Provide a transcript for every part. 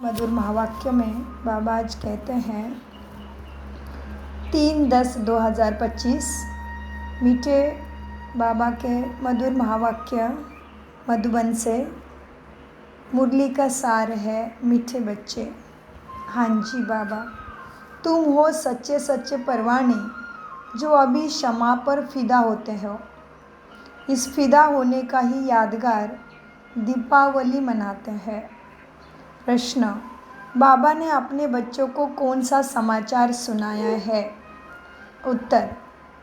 मधुर महावाक्य में बाबा आज कहते हैं 3/10/2025 मीठे बाबा के मधुर महावाक्य मधुबन से मुरली का सार है। मीठे बच्चे, हाँ जी बाबा, तुम हो सच्चे सच्चे परवाने जो अभी क्षमा पर फिदा होते हो। इस फिदा होने का ही यादगार दीपावली मनाते हैं। प्रश्न, बाबा ने अपने बच्चों को कौन सा समाचार सुनाया है? उत्तर,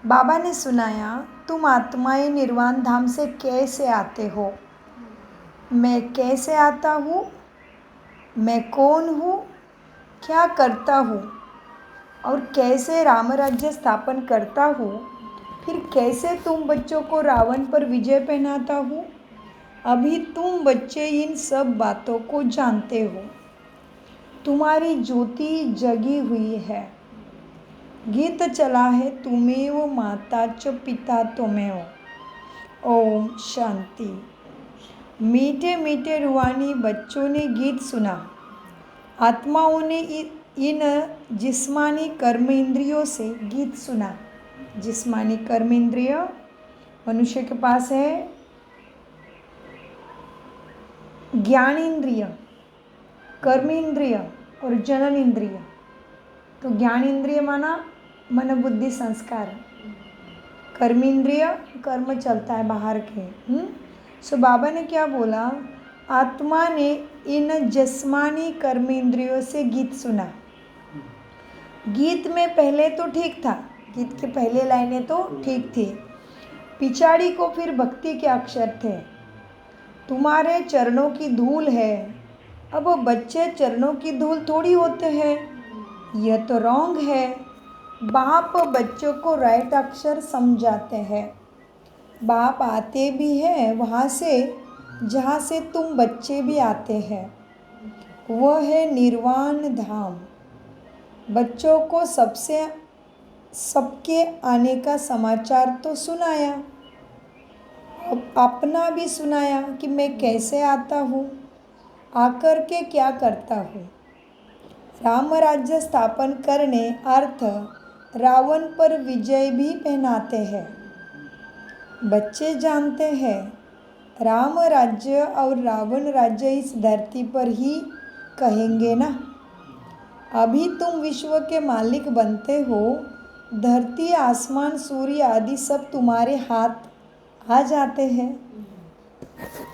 बाबा ने सुनाया, तुम आत्माएं निर्वाण धाम से कैसे आते हो? मैं कैसे आता हूँ? मैं कौन हूँ? क्या करता हूँ? और कैसे राम राज्य स्थापन करता हूँ? फिर कैसे तुम बच्चों को रावण पर विजय पहनाता हूँ? अभी तुम बच्चे इन सब बातों को जानते हो। तुम्हारी ज्योति जगी हुई है। गीत चला है, तुमेव माता च पिता तुमेव। ओम शांति। मीठे मीठे रूहानी बच्चों ने गीत सुना। आत्माओं ने इन जिस्मानी कर्म इंद्रियों से गीत सुना। जिस्मानी कर्म इंद्रिय मनुष्य के पास है। ज्ञान इंद्रिय, कर्म इंद्रिय और जनन इंद्रिय। तो ज्ञान इंद्रिय माना मन बुद्धि संस्कार, कर्म इंद्रिय कर्म चलता है बाहर के। सो बाबा ने क्या बोला? आत्मा ने इन जिस्मानी कर्म इंद्रियों से गीत सुना। गीत में पहले तो ठीक था, गीत के पहले लाइनें तो ठीक थी, पिछाड़ी को फिर भक्ति के अक्षर थे। तुम्हारे चरणों की धूल है। अब बच्चे चरणों की धूल थोड़ी होते हैं, यह तो रॉन्ग है। बाप बच्चों को राइट अक्षर समझाते हैं। बाप आते भी हैं वहाँ से जहाँ से तुम बच्चे भी आते हैं, वह है निर्वाण धाम। बच्चों को सबके आने का समाचार तो सुनाया, अपना भी सुनाया कि मैं कैसे आता हूँ, आकर के क्या करता हूँ। राम राज्य स्थापन करने अर्थ रावण पर विजय भी पहनाते हैं। बच्चे जानते हैं राम राज्य और रावण राज्य इस धरती पर ही कहेंगे ना। अभी तुम विश्व के मालिक बनते हो। धरती आसमान सूर्य आदि सब तुम्हारे हाथ आ जाते हैं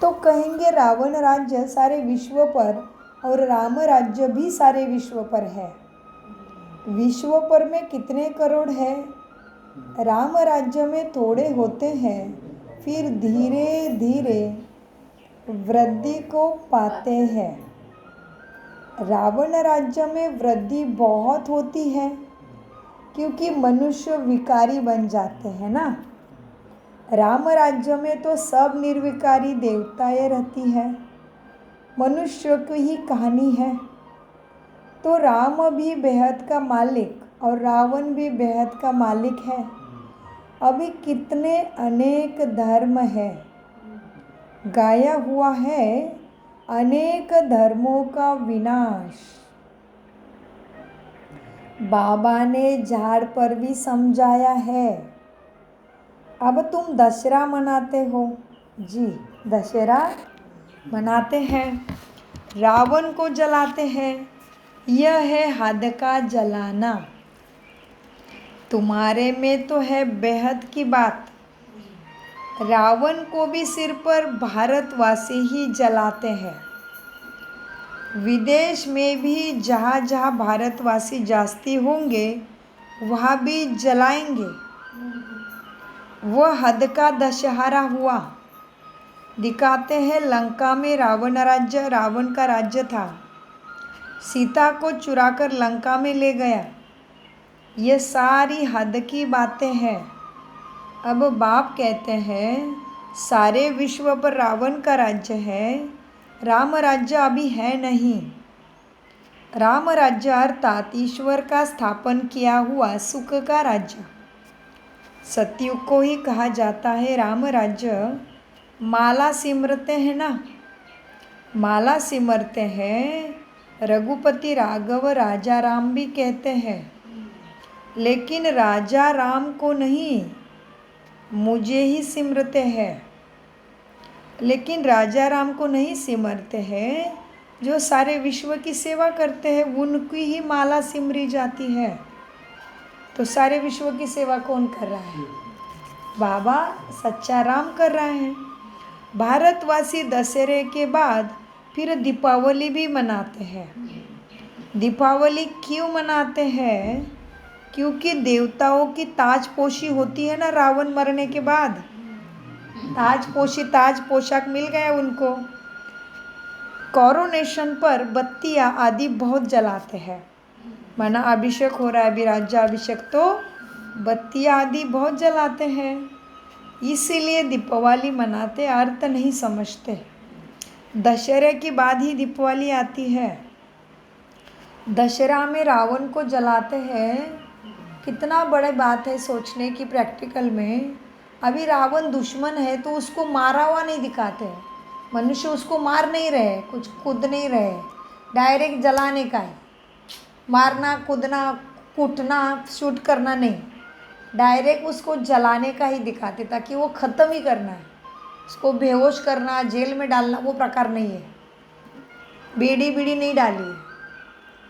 तो कहेंगे रावण राज्य सारे विश्व पर और राम राज्य भी सारे विश्व पर है। विश्व पर में कितने करोड़ है? राम राज्य में थोड़े होते हैं, फिर धीरे धीरे वृद्धि को पाते हैं। रावण राज्य में वृद्धि बहुत होती है क्योंकि मनुष्य विकारी बन जाते हैं ना। राम राज्य में तो सब निर्विकारी देवताएं रहती है, मनुष्य की ही कहानी है। तो राम भी बेहद का मालिक और रावण भी बेहद का मालिक है। अभी कितने अनेक धर्म है, गाया हुआ है अनेक धर्मों का विनाश। बाबा ने झाड़ पर भी समझाया है। अब तुम दशहरा मनाते हो जी, दशहरा मनाते हैं, रावण को जलाते हैं। यह है हद का जलाना। तुम्हारे में तो है बेहद की बात। रावण को भी सिर पर भारतवासी ही जलाते हैं। विदेश में भी जहाँ जहाँ भारतवासी जास्ती होंगे वहाँ भी जलाएंगे। वह हद का दशहरा हुआ। दिखाते हैं लंका में रावण का राज्य था। सीता को चुराकर लंका में ले गया। ये सारी हद की बातें हैं। अब बाप कहते हैं सारे विश्व पर रावण का राज्य है, राम राज्य अभी है नहीं। राम राज्य अर्थात ईश्वर का स्थापन किया हुआ सुख का राज्य, सतयुग को ही कहा जाता है राम राज्य। माला सिमरते हैं ना, माला सिमरते हैं रघुपति राघव राजा राम भी कहते हैं, लेकिन राजा राम को नहीं, मुझे ही सिमरते हैं। लेकिन राजा राम को नहीं सिमरते हैं, जो सारे विश्व की सेवा करते हैं उनकी ही माला सिमरी जाती है। तो सारे विश्व की सेवा कौन कर रहा है? बाबा सच्चा राम कर रहे हैं। भारतवासी दशहरे के बाद फिर दीपावली भी मनाते हैं। दीपावली क्यों मनाते हैं? क्योंकि देवताओं की ताजपोशी होती है ना, रावण मरने के बाद ताज पोशाक मिल गया उनको। कोरोनेशन पर बत्तियाँ आदि बहुत जलाते हैं, माना अभिषेक हो रहा है अभी राज्याभिषेक, तो बत्तियाँ आदि बहुत जलाते हैं। इसीलिए दीपावली मनाते, अर्थ नहीं समझते। दशहरे के बाद ही दीपावली आती है। दशहरा में रावण को जलाते हैं, कितना बड़ी बात है सोचने की। प्रैक्टिकल में अभी रावण दुश्मन है तो उसको मारा हुआ नहीं दिखाते हैं, मनुष्य उसको मार नहीं रहे, कुछ कूद नहीं रहे, डायरेक्ट जलाने का है। मारना, कूदना, कूटना, शूट करना नहीं, डायरेक्ट उसको जलाने का ही दिखाते, ताकि वो ख़त्म ही करना है। उसको बेहोश करना, जेल में डालना, वो प्रकार नहीं है। बीड़ी नहीं डाली है,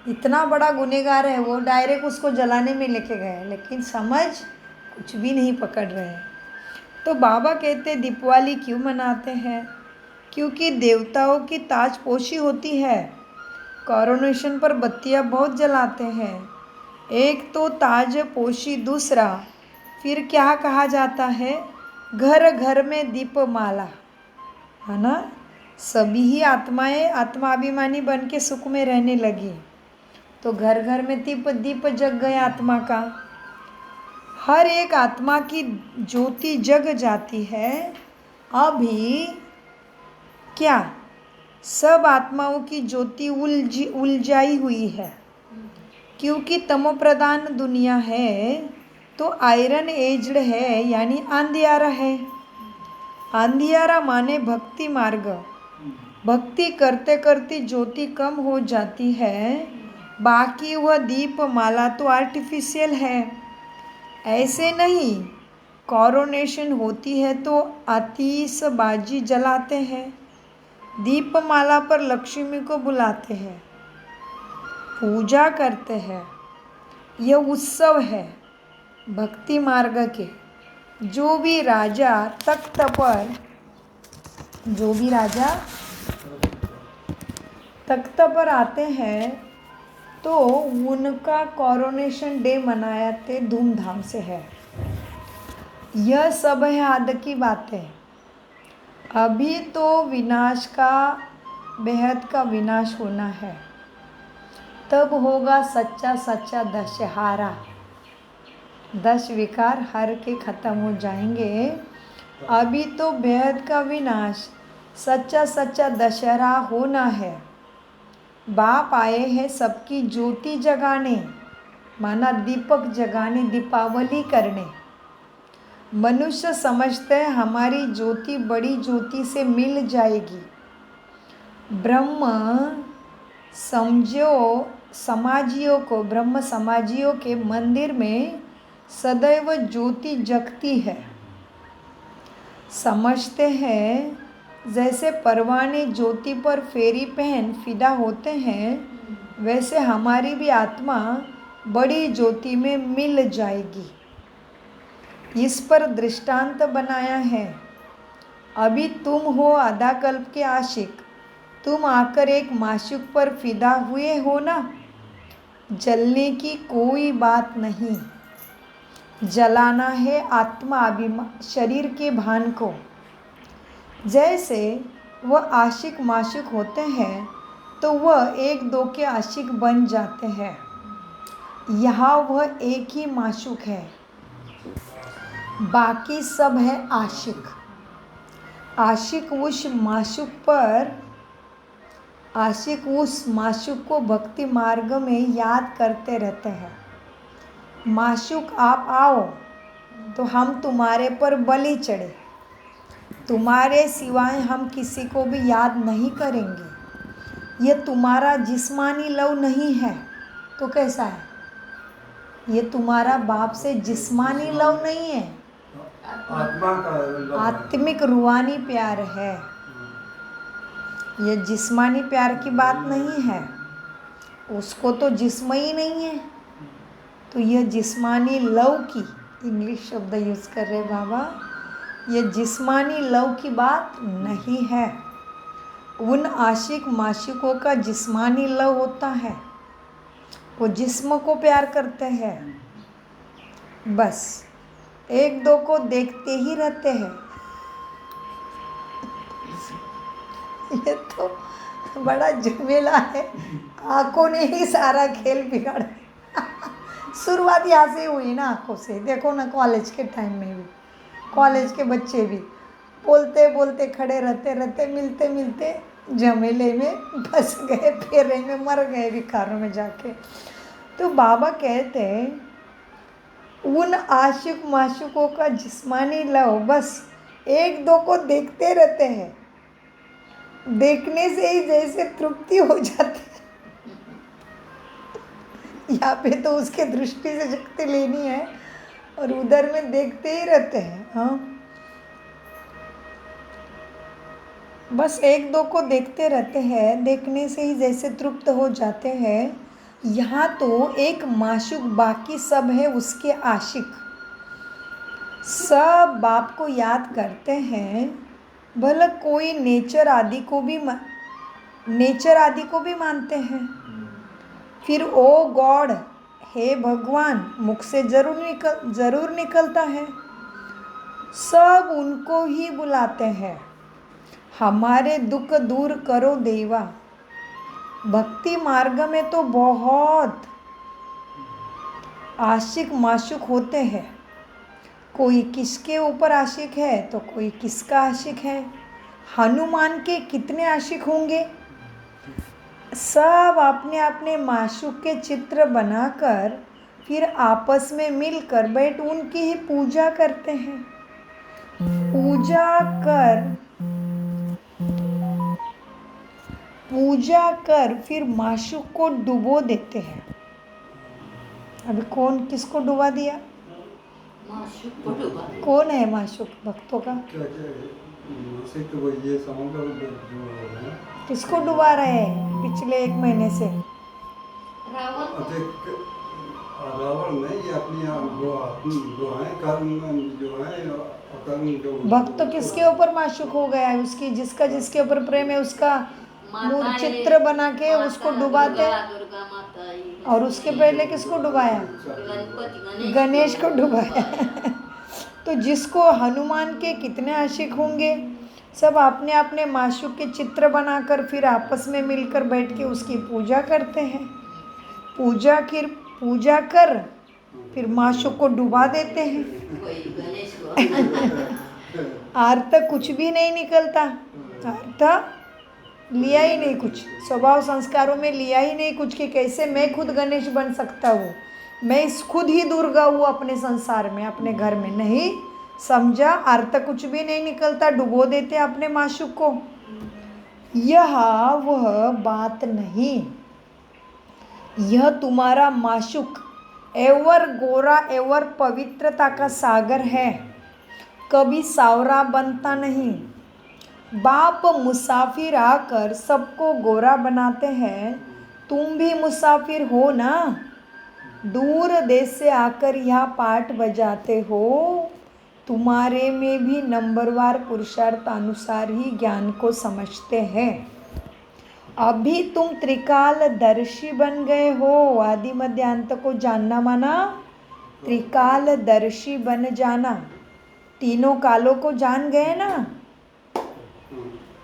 इतना बड़ा गुनहगार है वो, डायरेक्ट उसको जलाने में लेके गए, लेकिन समझ कुछ भी नहीं पकड़ रहे हैं। तो बाबा कहते दीपावली क्यों मनाते हैं? क्योंकि देवताओं की ताजपोशी होती है। कोरोनेशन पर बत्तियाँ बहुत जलाते हैं। एक तो ताजपोशी, दूसरा फिर क्या कहा जाता है, घर घर में दीपमाला, है ना। सभी ही आत्माएं आत्माभिमानी बन के सुख में रहने लगी, तो घर घर में दीप जग गए आत्मा का। हर एक आत्मा की ज्योति जग जाती है। अभी क्या सब आत्माओं की ज्योति उलझाई हुई है, क्योंकि तमोप्रधान दुनिया है, तो आयरन एज्ड है, यानी अंधियारा है। अंधियारा माने भक्ति मार्ग। भक्ति करते करते ज्योति कम हो जाती है, बाकी वह दीप माला तो आर्टिफिशियल है। ऐसे नहीं, कोरोनेशन होती है तो आतिशबाजी जलाते हैं, दीपमाला पर लक्ष्मी को बुलाते हैं, पूजा करते हैं। यह उत्सव है भक्ति मार्ग के। जो भी राजा तख्त पर आते हैं तो उनका कोरोनेशन डे मनाते धूमधाम से है। यह सब है आदि की बातें। अभी तो विनाश का, बेहद का विनाश होना है, तब होगा सच्चा दशहरा। 10 विकार हर के ख़त्म हो जाएंगे। अभी तो बेहद का विनाश, सच्चा दशहरा होना है। बाप आए हैं सबकी ज्योति जगाने, माना दीपक जगाने, दीपावली करने। मनुष्य समझते हैं हमारी ज्योति बड़ी ज्योति से मिल जाएगी। ब्रह्म समाजियों के मंदिर में सदैव ज्योति जगती है। समझते हैं जैसे परवाने ज्योति पर फेरी पहन फिदा होते हैं, वैसे हमारी भी आत्मा बड़ी ज्योति में मिल जाएगी। इस पर दृष्टांत बनाया है। अभी तुम हो आधा कल्प के आशिक, तुम आकर एक माशूक पर फिदा हुए हो ना। जलने की कोई बात नहीं, जलाना है आत्मा शरीर के भान को। जैसे वह आशिक माशूक होते हैं तो वह एक दो के आशिक बन जाते हैं। यहाँ वह एक ही माशूक है, बाकी सब है आशिक। आशिक उस माशूक को भक्ति मार्ग में याद करते रहते हैं। माशूक आप आओ तो हम तुम्हारे पर बलि चढ़े, तुम्हारे सिवाय हम किसी को भी याद नहीं करेंगे। ये तुम्हारा जिस्मानी लव नहीं है तो कैसा है? ये तुम्हारा बाप से जिस्मानी लव नहीं है, आत्मा का लव है। आत्मिक रूहानी प्यार है। ये जिस्मानी प्यार की बात नहीं है, उसको तो जिस्म ही नहीं है। तो यह जिस्मानी लव की, इंग्लिश शब्द यूज़ कर रहे बाबा, ये जिस्मानी लव की बात नहीं है। उन आशिक माशिकों का जिस्मानी लव होता है, वो जिस्म को प्यार करते हैं, बस एक दो को देखते ही रहते हैं। ये तो बड़ा झमेला है, आंखों ने ही सारा खेल बिगाड़ा। शुरुआत यहाँ से हुई ना, आंखों से। देखो ना, कॉलेज के टाइम में भी कॉलेज के बच्चे भी बोलते बोलते खड़े रहते रहते मिलते मिलते झमेले में फंस गए, फेरे में मर गए विकारों में जाके। तो बाबा कहते हैं उन आशिक माशिकों का जिस्मानी लव बस एक दो को देखते रहते हैं, देखने से ही जैसे तृप्ति हो जाती है। यहाँ पे तो उसके दृष्टि से शक्ति लेनी है और उधर में देखते ही रहते हैं। हाँ, बस एक दो को देखते रहते हैं, देखने से ही जैसे तृप्त हो जाते हैं। यहाँ तो एक माशूक, बाकी सब है उसके आशिक। सब बाप को याद करते हैं, भले कोई नेचर आदि को भी मानते हैं। फिर ओ गॉड, हे भगवान, मुख से जरूर निकलता है। सब उनको ही बुलाते हैं, हमारे दुख दूर करो देवा। भक्ति मार्ग में तो बहुत आशिक माशूक होते हैं, कोई किसके ऊपर आशिक है तो कोई किसका आशिक है। हनुमान के कितने आशिक होंगे। सब अपने अपने माशूक के चित्र बनाकर फिर आपस में मिलकर बैठ उनकी ही पूजा करते हैं। पूजा कर फिर माशूक को डुबो देते हैं। अभी कौन किसको डुबा दिया? कौन है माशूक भक्तों का? तो वो ये समझो जो है, किसको डुबा रहे हैं पिछले 1 महीने से? रावण नहीं, ये अपनी जो है कर्म, जो है कर्म जो भक्त तो किसके ऊपर माशूक हो गया है? उसकी जिसके ऊपर प्रेम है उसका मूर्ति चित्र बना के उसको डुबाते। और उसके पहले किसको डुबाया? गणेश को डुबाया। तो जिसको हनुमान के कितने आशिक होंगे, सब अपने अपने माशूक के चित्र बनाकर फिर आपस में मिलकर बैठ के उसकी पूजा करते हैं। पूजा कर फिर माशूक को डुबा देते हैं। अर्थ कुछ भी नहीं निकलता, अर्थ लिया ही नहीं कुछ, स्वभाव संस्कारों में लिया ही नहीं कुछ कि कैसे मैं खुद गणेश बन सकता हूँ, मैं खुद ही दुर्गा हूँ अपने संसार में, अपने घर में। नहीं समझा, अर्थ कुछ भी नहीं निकलता, डुबो देते अपने माशूक को। यह वह बात नहीं, यह तुम्हारा माशूक एवर गोरा एवर पवित्रता का सागर है, कभी सावरा बनता नहीं। बाप मुसाफिर आकर सबको गोरा बनाते हैं, तुम भी मुसाफिर हो ना, दूर देश से आकर यह पाठ बजाते हो। तुम्हारे में भी नंबरवार पुरुषार्थ अनुसार ही ज्ञान को समझते हैं। अभी तुम त्रिकालदर्शी बन गए हो, आदि मध्य अंत को जानना माना त्रिकालदर्शी बन जाना। तीनों कालों को जान गए ना,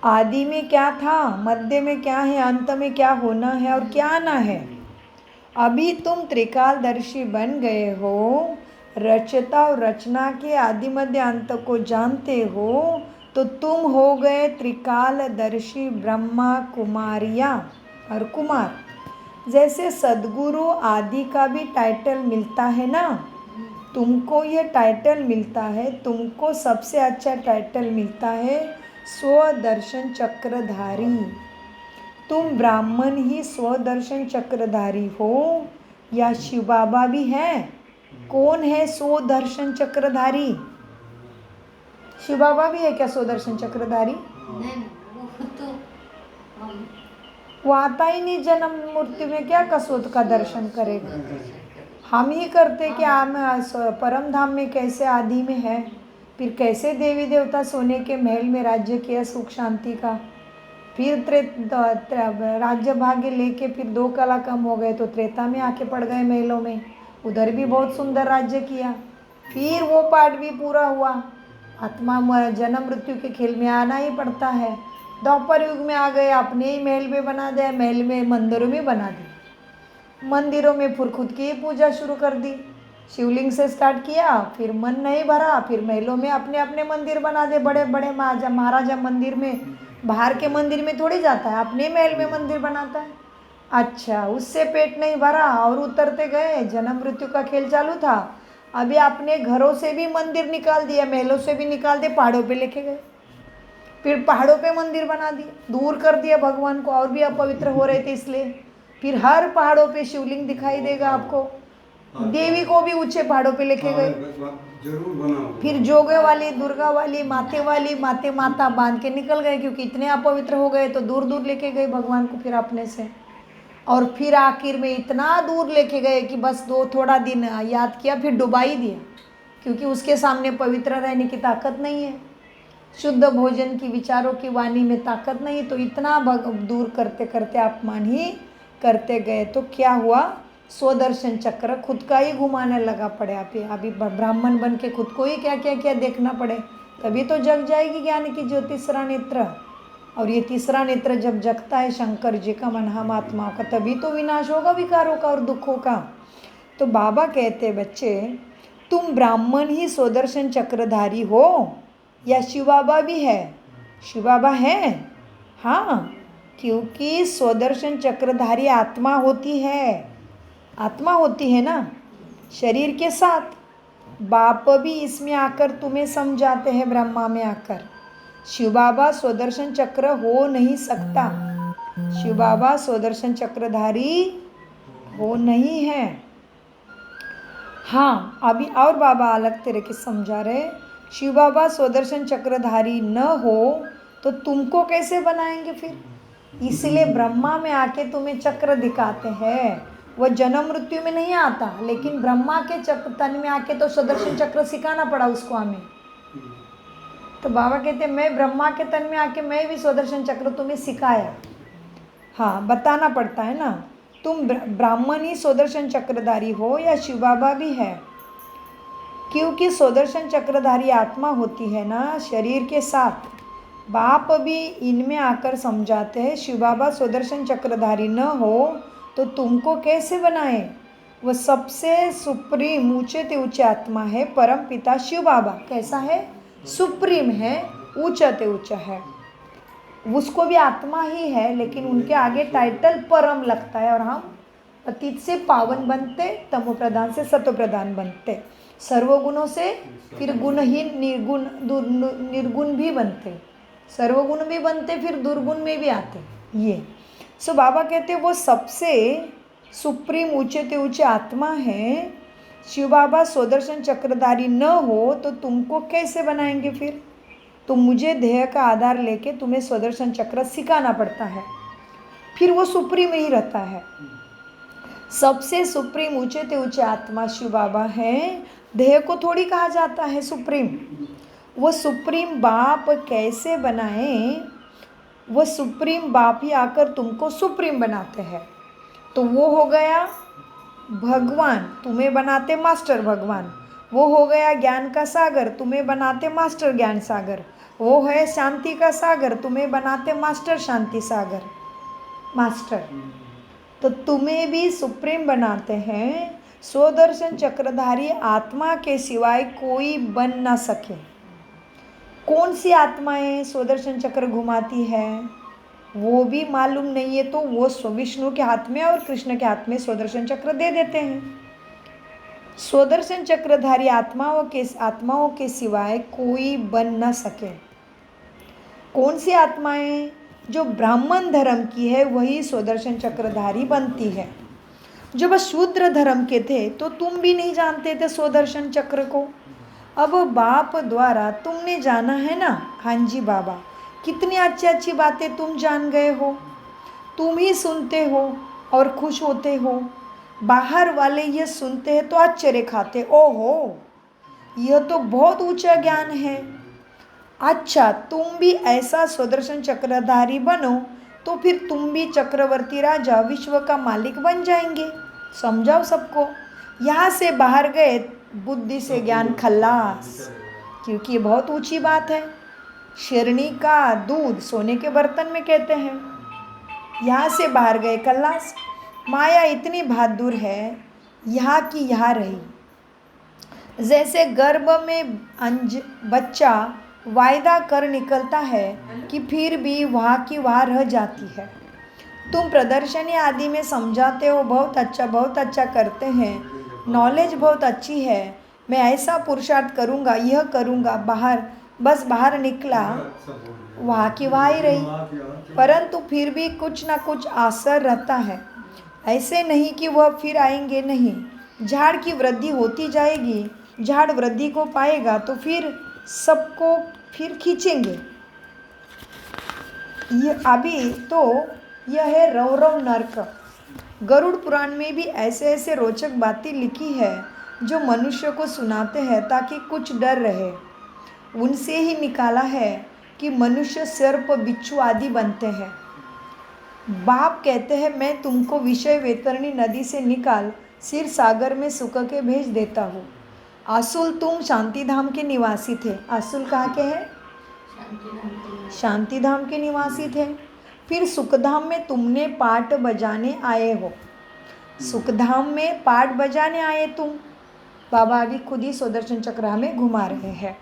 आदि में क्या था, मध्य में क्या है, अंत में क्या होना है और क्या आना है। अभी तुम त्रिकालदर्शी बन गए हो, रचता और रचना के आदि मध्य अंत को जानते हो, तो तुम हो गए त्रिकालदर्शी ब्रह्मा कुमारियाँ और कुमार। जैसे सद्गुरु आदि का भी टाइटल मिलता है ना, तुमको ये टाइटल मिलता है, तुमको सबसे अच्छा टाइटल मिलता है स्वदर्शन चक्रधारी। तुम ब्राह्मण ही स्वदर्शन चक्रधारी हो या शिव बाबा भी हैं? कौन है स्वदर्शन चक्रधारी? शिव बाबा भी है क्या स्वदर्शन चक्रधारी? नहीं, वो तो हम वो आता ही नहीं जन्म मूर्ति में, क्या कसोत का दर्शन करेगा? दर्शन करें। हम ही करते कि हम परम धाम में कैसे आदि में है, फिर कैसे देवी देवता सोने के महल में राज्य किया सुख शांति का, फिर राज्य भाग्य लेके फिर 2 कला कम हो गए तो त्रेता में आके पड़ गए महलों में, उधर भी बहुत सुंदर राज्य किया, फिर वो पार्ट भी पूरा हुआ। आत्मा जन्म मृत्यु के खेल में आना ही पड़ता है। द्वापर युग में आ गए, अपने ही महल में बना दिया, महल में मंदिरों में बना दिया, मंदिरों में फिर खुद की ही पूजा शुरू कर दी, शिवलिंग से स्टार्ट किया, फिर मन नहीं भरा, फिर महलों में अपने अपने मंदिर बना दे। बड़े बड़े महाराजा मंदिर में, बाहर के मंदिर में थोड़ी जाता है, अपने महल में मंदिर बनाता है। अच्छा, उससे पेट नहीं भरा और उतरते गए, जन्म मृत्यु का खेल चालू था। अभी अपने घरों से भी मंदिर निकाल दिया, महलों से भी निकाल दिए, पहाड़ों पे लेके गए, फिर पहाड़ों पे मंदिर बना दिए, दूर कर दिया भगवान को, और भी अपवित्र हो रहे थे इसलिए। फिर हर पहाड़ों पे शिवलिंग दिखाई देगा आपको, देवी को भी ऊंचे पहाड़ों पे लेके गए, जरूर बनाओ। फिर जोगे वाली, दुर्गा वाली, माते माता बांध के निकल गए, क्योंकि इतने अपवित्र हो गए तो दूर दूर लेके गए भगवान को फिर अपने से। और फिर आखिर में इतना दूर लेके गए कि बस थोड़ा दिन याद किया, फिर डुबा ही दिया, क्योंकि उसके सामने पवित्र रहने की ताकत नहीं है, शुद्ध भोजन की, विचारों की, वाणी में ताकत नहीं, तो इतना दूर करते करते अपमान ही करते गए। तो क्या हुआ, स्वदर्शन चक्र खुद का ही घुमाने लगा पड़े। अभी ब्राह्मण बन के खुद को ही क्या क्या क्या देखना पड़े, तभी तो जग जाएगी ज्ञान की जो तीसरा नेत्र। और ये तीसरा नेत्र जब जगता है शंकर जी का, मन हम आत्माओं का, तभी तो विनाश होगा विकारों का और दुखों का। तो बाबा कहते, बच्चे तुम ब्राह्मण ही स्वदर्शन चक्रधारी हो या शिव बाबा भी है? शिव बाबा है, हाँ, क्योंकि स्वदर्शन चक्रधारी आत्मा होती है, आत्मा होती है ना, शरीर के साथ। बाप भी इसमें आकर तुम्हें समझाते हैं, ब्रह्मा में आकर। शिव बाबा स्वदर्शन चक्र हो नहीं सकता, शिव बाबा स्वदर्शन चक्रधारी हो नहीं है। हाँ, अभी और बाबा अलग तरह के समझा रहे, शिव बाबा स्वदर्शन चक्रधारी न हो तो तुमको कैसे बनाएंगे फिर? इसलिए ब्रह्मा में आके तुम्हें चक्र दिखाते हैं। वह जन्म मृत्यु में नहीं आता, लेकिन ब्रह्मा के चक्र तन में आके तो स्वदर्शन चक्र सिखाना पड़ा उसको हमें। तो बाबा कहते मैं ब्रह्मा के तन में आके मैं भी स्वदर्शन चक्र तुम्हें सिखाया। हाँ, बताना पड़ता है ना, तुम ब्राह्मण ही स्वदर्शन चक्रधारी हो या शिव बाबा भी है, क्योंकि स्वदर्शन चक्रधारी आत्मा होती है ना शरीर के साथ। बाप भी इनमें आकर समझाते हैं, शिव बाबा स्वदर्शन चक्रधारी न हो तो तुमको कैसे बनाए? वह सबसे सुप्रीम ऊंचे ते ऊंचे आत्मा है, परम पिता शिव बाबा। कैसा है? सुप्रीम है, ऊंचा ते ऊंचा है, उसको भी आत्मा ही है, लेकिन उनके आगे टाइटल परम लगता है। और हम अतीत से पावन बनते, तमो प्रधान से सतो प्रधान बनते, सर्वगुणों से फिर गुणहीन निर्गुण भी बनते, सर्वगुण भी बनते, फिर दुर्गुण में भी आते। ये सो बाबा कहते वो सबसे सुप्रीम ऊंचे ते ऊंचे आत्मा है। शिव बाबा स्वदर्शन चक्रधारी न हो तो तुमको कैसे बनाएंगे फिर? तो मुझे देह का आधार लेके तुम्हें स्वदर्शन चक्र सिखाना पड़ता है, फिर वो सुप्रीम ही रहता है। सबसे सुप्रीम ऊंचे ते ऊंचे आत्मा शिव बाबा है, देह को थोड़ी कहा जाता है सुप्रीम। वो सुप्रीम बाप कैसे बनाए? वो सुप्रीम बाप ही आकर तुमको सुप्रीम बनाते हैं। तो वो हो गया भगवान, तुम्हें बनाते मास्टर भगवान। वो हो गया ज्ञान का सागर, तुम्हें बनाते मास्टर ज्ञान सागर। वो है शांति का सागर, तुम्हें बनाते मास्टर शांति सागर, मास्टर। तो तुम्हें भी सुप्रीम बनाते हैं। स्वदर्शन चक्रधारी आत्मा के सिवाय कोई बन ना सके। कौन सी आत्माएं स्वदर्शन चक्र घुमाती है वो भी मालूम नहीं है, तो वो विष्णु के हाथ में और कृष्ण के हाथ में स्वदर्शन चक्र दे देते हैं। स्वदर्शन चक्रधारी आत्माओं के सिवाय कोई बन न सके। कौन सी आत्माएं? जो ब्राह्मण धर्म की है वही सुदर्शन चक्रधारी बनती है। जब शूद्र धर्म के थे तो तुम भी नहीं जानते थे सुदर्शन चक्र को। अब बाप द्वारा तुमने जाना है ना। हाँ जी बाबा, कितनी अच्छी अच्छी बातें तुम जान गए हो। तुम ही सुनते हो और खुश होते हो, बाहर वाले ये सुनते हैं तो आश्चर्य खाते, ओहो यह तो बहुत ऊंचा ज्ञान है। अच्छा, तुम भी ऐसा सुदर्शन चक्रधारी बनो तो फिर तुम भी चक्रवर्ती राजा विश्व का मालिक बन जाएंगे। समझाओ सबको। यहाँ से बाहर गए बुद्धि से ज्ञान खल्लास, क्योंकि ये बहुत ऊंची बात है। शेरनी का दूध सोने के बर्तन में कहते हैं। यहाँ से बाहर गए खल्लास। माया इतनी बहादुर है, यहाँ की यहाँ रही। जैसे गर्भ में बच्चा वायदा कर निकलता है कि फिर भी वहाँ की वहाँ रह जाती है। तुम प्रदर्शनी आदि में समझाते हो, बहुत अच्छा करते हैं, नॉलेज बहुत अच्छी है, मैं ऐसा पुरुषार्थ करूँगा, यह करूँगा, बाहर निकला, वहाँ की वहाँ ही रही। परंतु फिर भी कुछ ना कुछ असर रहता है। ऐसे नहीं कि वह फिर आएंगे, नहीं। झाड़ की वृद्धि होती जाएगी, झाड़ वृद्धि को पाएगा तो फिर सबको फिर खींचेंगे। अभी तो यह है रौरव नर्क। गरुड़ पुराण में भी ऐसे ऐसे रोचक बातें लिखी है जो मनुष्य को सुनाते हैं ताकि कुछ डर रहे। उनसे ही निकाला है कि मनुष्य सर्प, बिच्छू आदि बनते हैं। बाप कहते हैं, मैं तुमको विषय वैतरणी नदी से निकाल क्षीर सागर में सुख के भेज देता हूँ। असुल तुम शांतिधाम के निवासी थे। असुल कहाँ के हैं? शांतिधाम के निवासी थे। फिर सुखधाम में तुमने पाठ बजाने आए हो। सुखधाम में पाठ बजाने आए तुम। बाबा अभी खुद ही सुदर्शन चक्र हमें घुमा रहे हैं।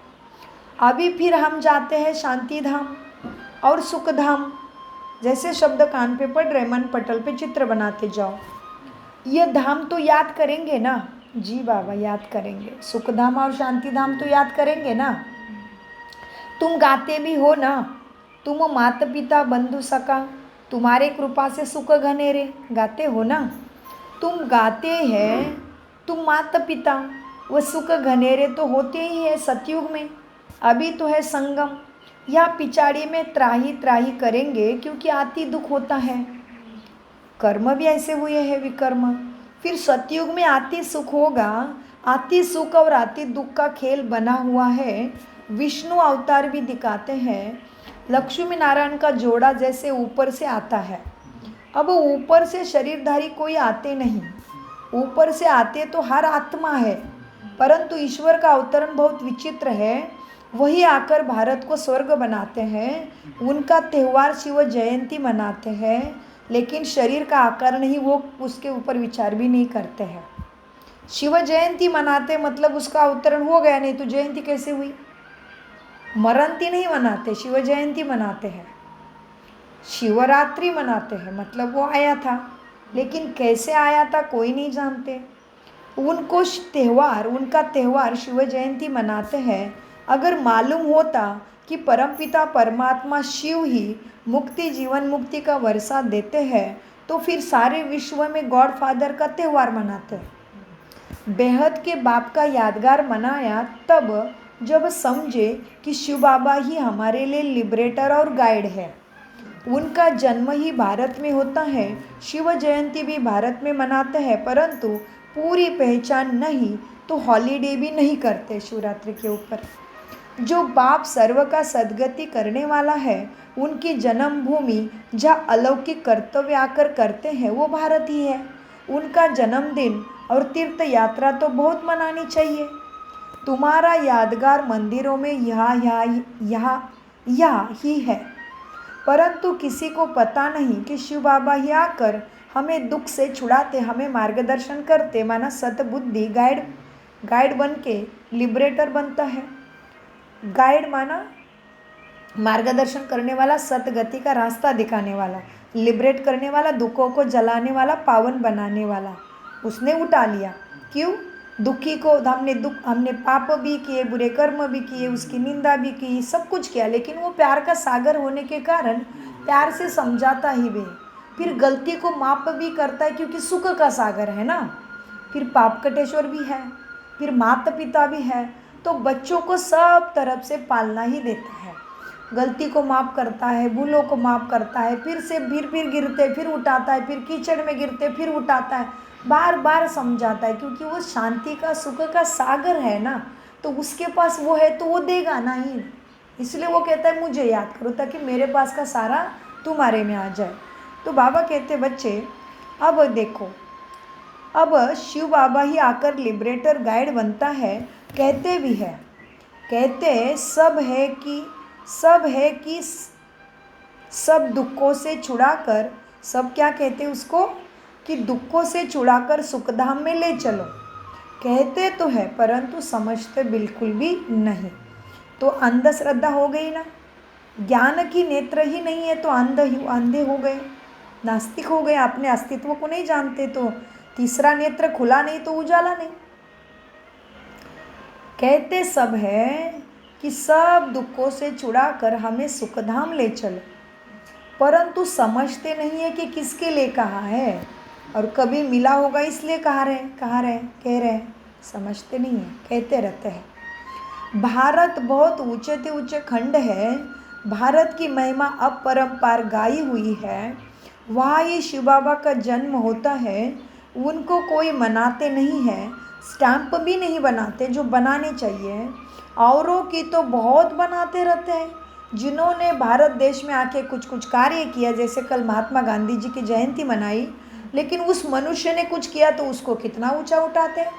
अभी फिर हम जाते हैं शांतिधाम और सुखधाम। जैसे शब्द कान पे पड़ रहे, मन पटल पे चित्र बनाते जाओ। ये धाम तो याद करेंगे ना? जी बाबा याद करेंगे। सुखधाम और शांतिधाम तो याद करेंगे ना? तुम गाते भी हो ना, तुम माता पिता बंधु सका, तुम्हारे कृपा से सुख घनेरे, गाते हो ना? तुम गाते हैं, तुम माता पिता, वह सुख घनेरे तो होते ही है सतयुग में। अभी तो है संगम, या पिछाड़ी में त्राही त्राही करेंगे क्योंकि आती दुख होता है। कर्म भी ऐसे हुए हैं विकर्म। फिर सतयुग में आती सुख होगा। आती सुख और आती दुख का खेल बना हुआ है। विष्णु अवतार भी दिखाते हैं। लक्ष्मी नारायण का जोड़ा जैसे ऊपर से आता है। अब ऊपर से शरीरधारी कोई आते नहीं, ऊपर से आते तो हर आत्मा है, परंतु ईश्वर का अवतरण बहुत विचित्र है। वही आकर भारत को स्वर्ग बनाते हैं। उनका त्यौहार शिव जयंती मनाते हैं, लेकिन शरीर का आकार नहीं, वो उसके ऊपर विचार भी नहीं करते हैं। शिव जयंती मनाते मतलब उसका अवतरण हो गया, नहीं तो जयंती कैसे हुई? मरंती नहीं मनाते, शिव जयंती मनाते हैं। शिवरात्रि मनाते हैं मतलब वो आया था, लेकिन कैसे आया था कोई नहीं जानते। उनको त्यौहार, उनका त्यौहार शिव जयंती मनाते हैं। अगर मालूम होता कि परमपिता परमात्मा शिव ही मुक्ति, जीवन मुक्ति का वर्षा देते हैं, तो फिर सारे विश्व में गॉड फादर का त्यौहार मनाते हैं। बेहद के बाप का यादगार मनाया तब जब समझे कि शिव बाबा ही हमारे लिए लिबरेटर और गाइड है। उनका जन्म ही भारत में होता है। शिव जयंती भी भारत में मनाते हैं, परंतु पूरी पहचान नहीं तो हॉलीडे भी नहीं करते शिवरात्रि के ऊपर। जो बाप सर्व का सद्गति करने वाला है, उनकी जन्मभूमि जहाँ अलौकिक कर्तव्य आकर करते हैं वो भारत ही है। उनका जन्मदिन और तीर्थ यात्रा तो बहुत मनानी चाहिए। तुम्हारा यादगार मंदिरों में यहाँ ही है, परंतु किसी को पता नहीं कि शिव बाबा ही आकर हमें दुख से छुड़ाते, हमें मार्गदर्शन करते, माना सतबुद्धि गाइड बन के लिबरेटर बनता है। गाइड माना मार्गदर्शन करने वाला, सतगति का रास्ता दिखाने वाला, लिबरेट करने वाला, दुखों को जलाने वाला, पावन बनाने वाला। उसने उठा लिया। क्यों? दुखी को हमने पाप भी किए, बुरे कर्म भी किए, उसकी निंदा भी की, सब कुछ किया, लेकिन वो प्यार का सागर होने के कारण प्यार से समझाता ही भी, फिर गलती को माफ भी करता है क्योंकि सुख का सागर है ना, फिर पाप कटेश्वर भी है, फिर माता पिता भी है, तो बच्चों को सब तरफ से पालना ही देता है। गलती को माफ़ करता है, भूलों को माफ़ करता है, फिर गिरते फिर उठाता है, फिर कीचड़ में गिरते फिर उठाता है, बार बार समझाता है क्योंकि वो शांति का सुख का सागर है ना, तो उसके पास वो है तो वो देगा ना ही, इसलिए वो कहता है मुझे याद करो ताकि मेरे पास का सारा तुम्हारे में आ जाए। तो बाबा कहते बच्चे अब देखो, अब शिव बाबा ही आकर लिबरेटर गाइड बनता है, कहते भी है, कहते सब है कि सब दुखों से छुड़ाकर, सब क्या कहते उसको कि दुखों से छुड़ाकर सुखधाम में ले चलो, कहते तो है परंतु समझते बिल्कुल भी नहीं। तो अंधश्रद्धा हो गई ना, ज्ञान की नेत्र ही नहीं है तो अंधे हो गए, नास्तिक हो गए, अपने अस्तित्व को नहीं जानते, तो तीसरा नेत्र खुला नहीं तो उजाला नहीं। कहते सब है कि सब दुखों से छुड़ाकर हमें सुखधाम ले चलो, परंतु समझते नहीं है कि किसके लिए कहा है, और कभी मिला होगा इसलिए कह रहे, समझते नहीं है, कहते रहते हैं। भारत बहुत ऊंचे खंड है, भारत की महिमा अपरंपार गाई हुई है, वहाँ ये शिव बाबा का जन्म होता है, उनको कोई मनाते नहीं है, स्टैंप भी नहीं बनाते जो बनाने चाहिए, औरों की तो बहुत बनाते रहते हैं, जिन्होंने भारत देश में आके कुछ कार्य किया, जैसे कल महात्मा गांधी जी की जयंती मनाई, लेकिन उस मनुष्य ने कुछ किया तो उसको कितना ऊंचा उठाते हैं,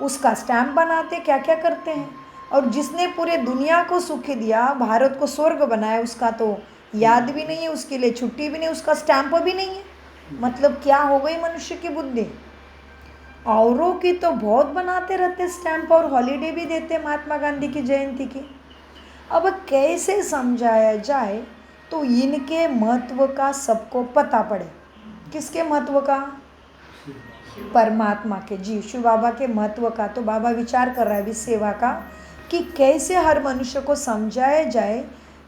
उसका स्टैंप बनाते, क्या क्या करते हैं, और जिसने पूरे दुनिया को सुख दिया, भारत को स्वर्ग बनाया, उसका तो याद भी नहीं है, उसके लिए छुट्टी भी नहीं, उसका स्टैंप भी नहीं है। मतलब क्या हो गई मनुष्य की बुद्धि, औरों की तो बहुत बनाते रहते स्टैंप, और हॉलीडे भी देते महात्मा गांधी की जयंती की। अब कैसे समझाया जाए तो इनके महत्व का सबको पता पड़े, किसके महत्व का, परमात्मा के, जी शिव बाबा के महत्व का। तो बाबा विचार कर रहा है अभी सेवा का, कि कैसे हर मनुष्य को समझाया जाए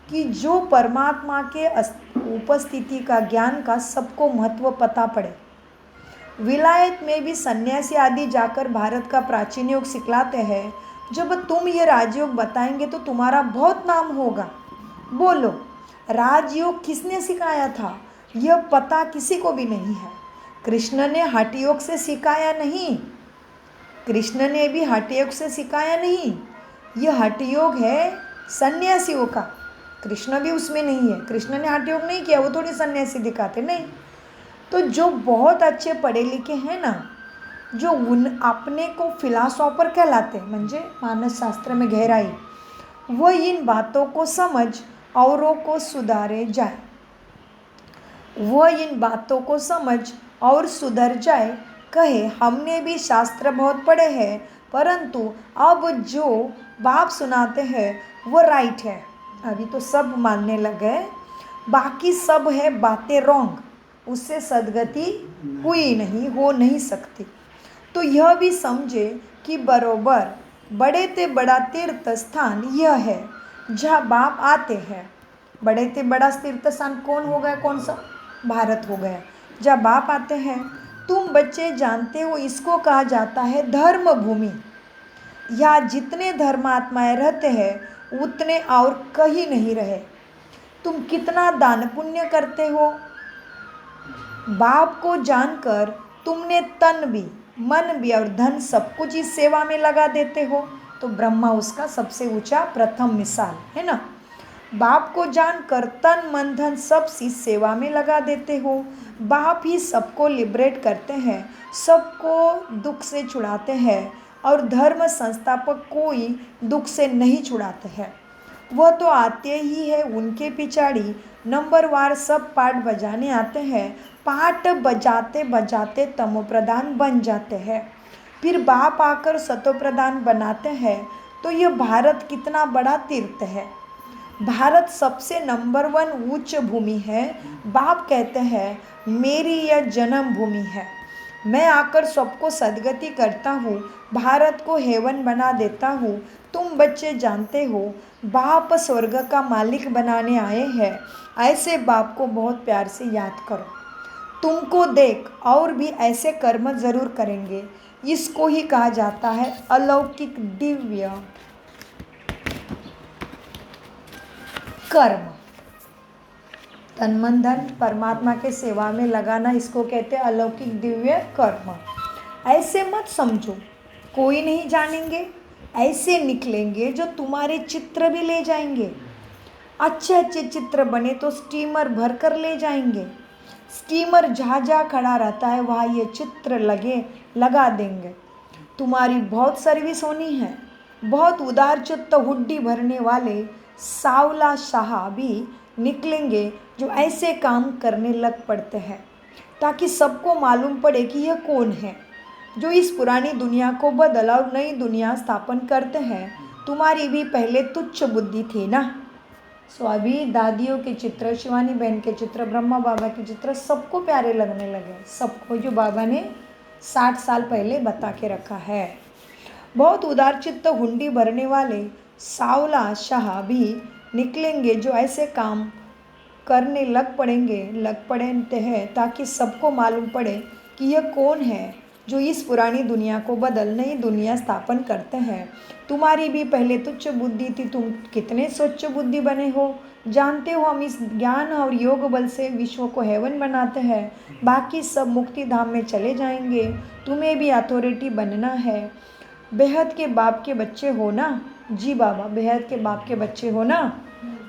कि जो परमात्मा के उपस्थिति का, ज्ञान का सबको महत्व पता पड़े। विलायत में भी सन्यासी आदि जाकर भारत का प्राचीन योग सिखलाते हैं, जब तुम ये राजयोग बताएंगे तो तुम्हारा बहुत नाम होगा। बोलो राजयोग किसने सिखाया था, यह पता किसी को भी नहीं है। कृष्ण ने हठ योग से सिखाया नहीं, कृष्ण ने भी हठ योग से सिखाया नहीं, यह हठ योग है सन्यासियों का, कृष्ण भी उसमें नहीं है, कृष्ण ने हठ योग नहीं किया, वो थोड़ी सन्यासी दिखाते नहीं। तो जो बहुत अच्छे पढ़े लिखे हैं ना, जो उन अपने को फिलासॉफर कहलाते हैं, म्हणजे मानस शास्त्र में गहराई, वो इन बातों को समझ औरों को सुधारे जाए, वह इन बातों को समझ और सुधर जाए। कहे हमने भी शास्त्र बहुत पढ़े हैं, परंतु अब जो बाप सुनाते हैं वो राइट है, अभी तो सब मानने लगे, बाकी सब है बातें रॉन्ग, उससे सदगति हुई नहीं, हो नहीं सकती। तो यह भी समझे कि बरोबर बड़े ते बड़ा तीर्थ स्थान यह है जहाँ बाप आते हैं। बड़े ते बड़ा तीर्थ स्थान कौन हो गया, कौन सा, भारत हो गया, जहाँ बाप आते हैं। तुम बच्चे जानते हो इसको कहा जाता है धर्म भूमि। यहाँ जितने धर्मात्माएं रहते हैं उतने और कहीं नहीं रहे। तुम कितना दान पुण्य करते हो, बाप को जानकर तुमने तन भी, मन भी और धन सब कुछ इस सेवा में लगा देते हो, तो ब्रह्मा उसका सबसे ऊंचा प्रथम मिसाल है ना। बाप को जानकर तन मन धन सब इस सेवा में लगा देते हो। बाप ही सबको लिबरेट करते हैं, सबको दुख से छुड़ाते हैं, और धर्म संस्थापक कोई दुख से नहीं छुड़ाते हैं। वह तो आते ही है, उनके पिछाड़ी नंबरवार सब पाठ बजाने आते हैं। पाठ बजाते बजाते तमो प्रधान बन जाते हैं, फिर बाप आकर सतो प्रधान बनाते हैं। तो यह भारत कितना बड़ा तीर्थ है, भारत सबसे नंबर 1 उच्च भूमि है। बाप कहते हैं मेरी यह जन्म भूमि है, मैं आकर सबको सद्गति करता हूँ, भारत को हेवन बना देता हूँ। तुम बच्चे जानते हो बाप स्वर्ग का मालिक बनाने आए हैं। ऐसे बाप को बहुत प्यार से याद करो। तुमको देख और भी ऐसे कर्म जरूर करेंगे। इसको ही कहा जाता है अलौकिक दिव्य कर्म। तन मन धन परमात्मा के सेवा में लगाना, इसको कहते हैं अलौकिक दिव्य कर्म। ऐसे मत समझो कोई नहीं जानेंगे, ऐसे निकलेंगे जो तुम्हारे चित्र भी ले जाएंगे। अच्छे अच्छे चित्र बने तो स्टीमर भर कर ले जाएंगे। स्टीमर जहाँ जहाँ खड़ा रहता है वहाँ ये चित्र लगा देंगे। तुम्हारी बहुत सर्विस होनी है। बहुत उदार चित्त हुड्डी भरने वाले सावला शाह भी निकलेंगे जो ऐसे काम करने लग पड़ते हैं, ताकि सबको मालूम पड़े कि यह कौन है जो इस पुरानी दुनिया को बदल और नई दुनिया स्थापन करते हैं। तुम्हारी भी पहले तुच्छ बुद्धि थी ना। सो अभी दादियों के चित्र, शिवानी बहन के चित्र, ब्रह्मा बाबा के चित्र सबको प्यारे लगने लगे। सबको, जो बाबा ने 60 साल पहले बता के रखा है। बहुत उदार चित्त हुंडी भरने वाले सावला शाह भी निकलेंगे जो ऐसे काम करने लग पड़ते हैं, ताकि सबको मालूम पड़े कि यह कौन है जो इस पुरानी दुनिया को बदल नई दुनिया स्थापन करते हैं। तुम्हारी भी पहले तुच्छ बुद्धि थी, तुम कितने स्वच्छ बुद्धि बने हो। जानते हो हम इस ज्ञान और योग बल से विश्व को हेवन बनाते हैं, बाकी सब मुक्ति धाम में चले जाएंगे। तुम्हें भी अथॉरिटी बनना है। बेहद के बाप के बच्चे हो ना। जी बाबा, बेहद के बाप के बच्चे हो ना।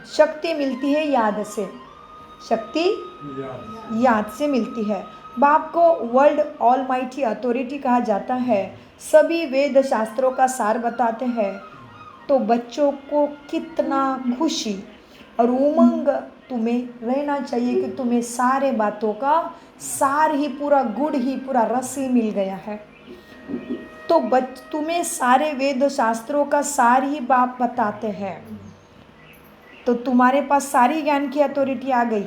शक्ति मिलती है याद से, शक्ति याद से मिलती है। बाप को वर्ल्ड ऑलमाइटी अथॉरिटी कहा जाता है। सभी वेद शास्त्रों का सार बताते हैं। तो बच्चों को कितना खुशी और उमंग तुम्हें रहना चाहिए कि तुम्हें सारे बातों का सार ही, पूरा गुड़ ही, पूरा रस ही मिल गया है। तो तुम्हें सारे वेद शास्त्रों का सार ही बाप बताते हैं। तो तुम्हारे पास सारी ज्ञान की अथॉरिटी आ गई,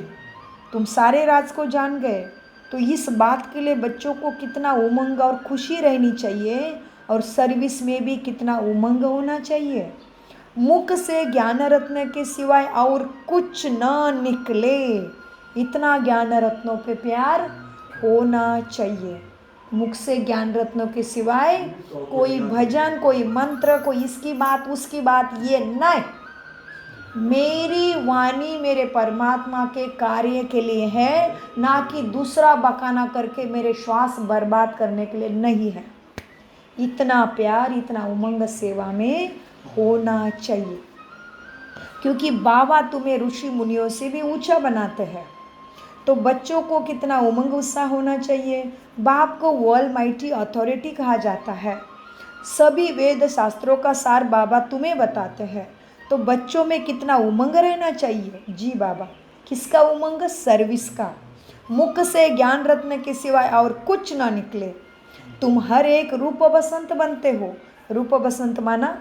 तुम सारे राज को जान गए। तो इस बात के लिए बच्चों को कितना उमंग और खुशी रहनी चाहिए, और सर्विस में भी कितना उमंग होना चाहिए। मुख से ज्ञान रत्न के सिवाय और कुछ न निकले, इतना ज्ञान रत्नों पे प्यार होना चाहिए। मुख से ज्ञान रत्नों के सिवाय कोई भजन, कोई मंत्र, कोई इसकी बात उसकी बात, ये नहीं। मेरी वाणी मेरे परमात्मा के कार्य के लिए है, ना कि दूसरा बकाना करके मेरे श्वास बर्बाद करने के लिए नहीं है। इतना प्यार, इतना उमंग सेवा में होना चाहिए, क्योंकि बाबा तुम्हें ऋषि मुनियों से भी ऊंचा बनाते हैं। तो बच्चों को कितना उमंग उत्साह होना चाहिए। बाप को ऑलमाइटी अथॉरिटी कहा जाता है। सभी वेद शास्त्रों का सार बाबा तुम्हें बताते हैं। तो बच्चों में कितना उमंग रहना चाहिए। जी बाबा, किसका उमंग? सर्विस का। मुख से ज्ञान रत्न के सिवाय और कुछ ना निकले। तुम हर एक रूप बसंत बनते हो। रूप बसंत माना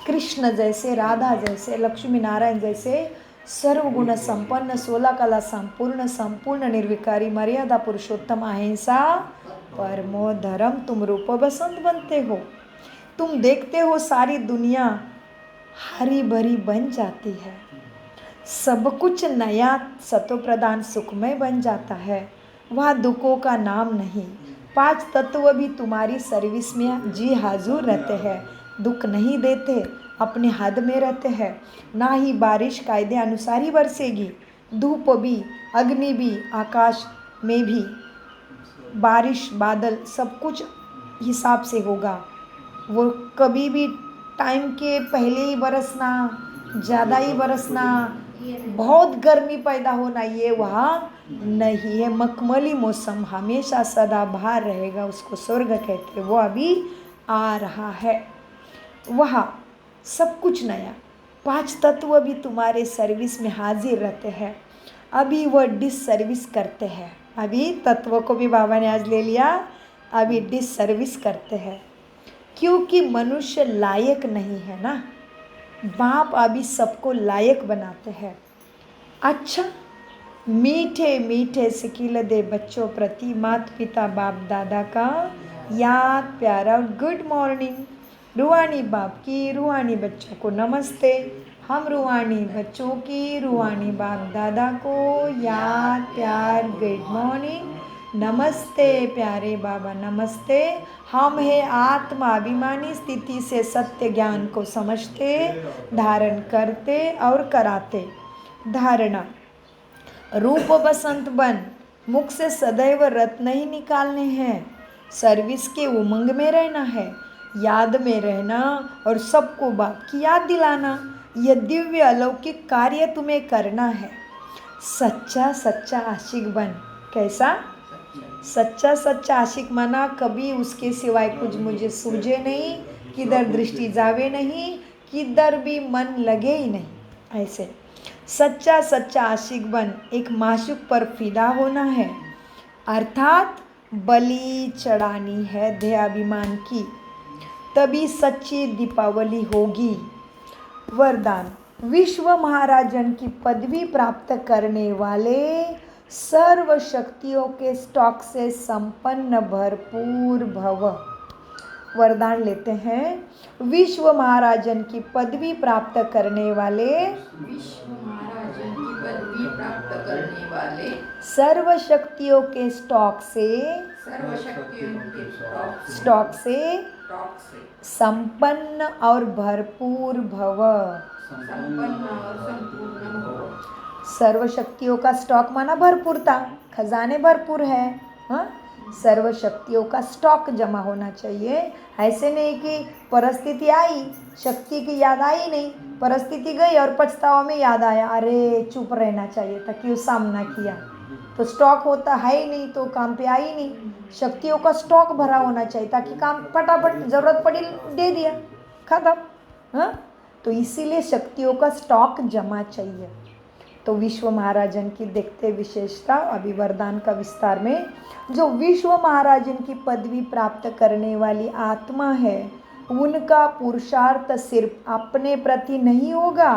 कृष्ण जैसे, राधा जैसे, लक्ष्मी नारायण जैसे सर्वगुण संपन्न, 16 कला संपूर्ण, संपूर्ण निर्विकारी, मर्यादा पुरुषोत्तम, अहिंसा परमो धर्म, तुम रूप बसंत बनते हो। तुम देखते हो सारी दुनिया हरी भरी बन जाती है, सब कुछ नया सतो प्रदान सुखमय बन जाता है। वहाँ दुखों का नाम नहीं। 5 तत्व भी तुम्हारी सर्विस में जी हाजुर रहते हैं, दुख नहीं देते, अपने हद में रहते हैं। ना ही बारिश कायदे अनुसार ही बरसेगी, धूप भी, अग्नि भी, आकाश में भी बारिश, बादल, सब कुछ हिसाब से होगा। वो कभी भी टाइम के पहले ही बरसना, ज़्यादा ही बरसना, बहुत गर्मी पैदा होना, ये वहाँ नहीं है। मखमली मौसम हमेशा सदाबहार रहेगा, उसको स्वर्ग कहते हैं। वो अभी आ रहा है। वहाँ सब कुछ नया। 5 तत्व भी तुम्हारे सर्विस में हाजिर रहते हैं। अभी वह डिस सर्विस करते हैं। अभी तत्वों को भी बाबा ने आज ले लिया, अभी डिस सर्विस करते हैं, क्योंकि मनुष्य लायक नहीं है ना। बाप अभी सबको लायक बनाते हैं। अच्छा, मीठे मीठे सिकिल दे बच्चों प्रति माता पिता बाप दादा का याद प्यारा गुड मॉर्निंग। रूहानी बाप की रूहानी बच्चों को नमस्ते। हम रूहानी बच्चों की रूहानी बाप दादा को याद प्यार गुड मॉर्निंग नमस्ते प्यारे बाबा नमस्ते। हम है आत्माभिमानी स्थिति से सत्य ज्ञान को समझते धारण करते और कराते। धारणा रूप बसंत बन मुख से सदैव रत्न ही निकालने हैं। सर्विस के उमंग में रहना है, याद में रहना और सबको बाप की याद दिलाना। यह दिव्य अलौकिक कार्य तुम्हें करना है। सच्चा सच्चा आशिक बन। कैसा सच्चा सच्चा आशिक माना कभी उसके सिवाय कुछ मुझे सूझे नहीं, किधर दृष्टि जावे नहीं, किधर भी मन लगे ही नहीं। ऐसे सच्चा सच्चा आशिक बन एक माशूक पर फिदा होना है, अर्थात बलि चढ़ानी है देहाभिमान की, तभी सच्ची दीपावली होगी। वरदान विश्व महाराजन की पदवी प्राप्त करने वाले सर्व शक्तियों के स्टॉक से संपन्न भरपूर भव। वरदान लेते हैं। विश्व महाराजन की पदवी प्राप्त करने वाले सर्व शक्तियों के स्टॉक से संपन्न और भरपूर भव। सर्व शक्तियों का स्टॉक माना भरपूरता, खजाने भरपूर है। हाँ, सर्व शक्तियों का स्टॉक जमा होना चाहिए। ऐसे नहीं कि परिस्थिति आई, शक्ति की याद आई नहीं, परिस्थिति गई और पछतावा में याद आया, अरे चुप रहना चाहिए था, क्यों सामना किया। तो स्टॉक होता है ही नहीं तो काम पे आई नहीं। शक्तियों का स्टॉक भरा होना चाहिए ताकि काम फटाफट जरूरत पड़ी दे दिया, खत्म। हाँ, तो इसीलिए शक्तियों का स्टॉक जमा चाहिए। तो विश्व महाराजन की देखते विशेषता अभी वरदान का विस्तार में। जो विश्व महाराजन की पदवी प्राप्त करने वाली आत्मा है, उनका पुरुषार्थ सिर्फ अपने प्रति नहीं होगा,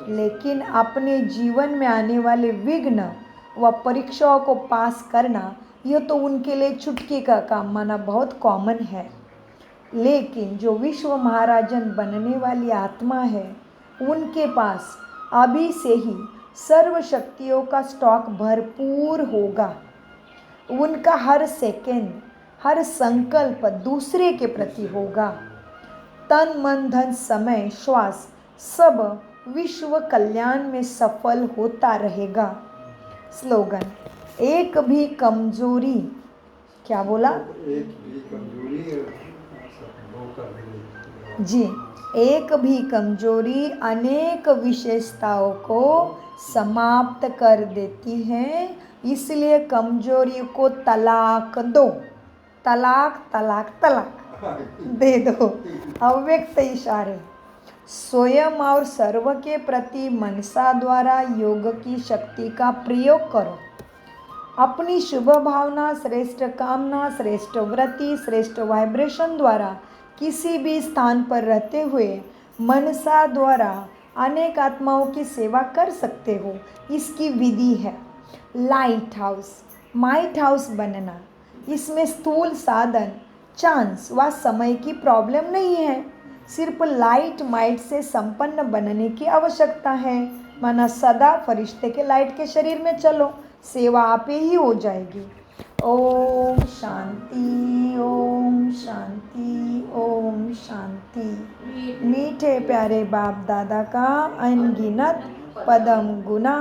लेकिन अपने जीवन में आने वाले विघ्न व परीक्षाओं को पास करना, यह तो उनके लिए चुटकी का काम माना बहुत कॉमन है। लेकिन जो विश्व महाराजन बनने वाली आत्मा है, उनके पास अभी से ही सर्व शक्तियों का स्टॉक भरपूर होगा। उनका हर सेकंड, हर संकल्प दूसरे के प्रति होगा। तन मन धन समय श्वास सब विश्व कल्याण में सफल होता रहेगा। स्लोगन एक भी कमजोरी, क्या बोला एक भी कमजोरी जी, एक भी कमजोरी अनेक विशेषताओं को समाप्त कर देती है। इसलिए कमजोरी को तलाक दो, तलाक तलाक तलाक दे दो। अव्यक्त इशारे स्वयं और सर्व के प्रति मनसा द्वारा योग की शक्ति का प्रयोग करो। अपनी शुभ भावना, श्रेष्ठ कामना, श्रेष्ठ वृत्ति, श्रेष्ठ वाइब्रेशन द्वारा किसी भी स्थान पर रहते हुए मनसा द्वारा अनेक आत्माओं की सेवा कर सकते हो। इसकी विधि है लाइट हाउस, माइट हाउस बनना। इसमें स्थूल साधन, चांस व समय की प्रॉब्लम नहीं है, सिर्फ लाइट माइट से संपन्न बनने की आवश्यकता है। माना सदा फरिश्ते के लाइट के शरीर में चलो, सेवा आप ही हो जाएगी। ओम शांति, ओम शांति, ओम शांति। मीठे प्यारे बाप दादा का अनगिनत पदम गुना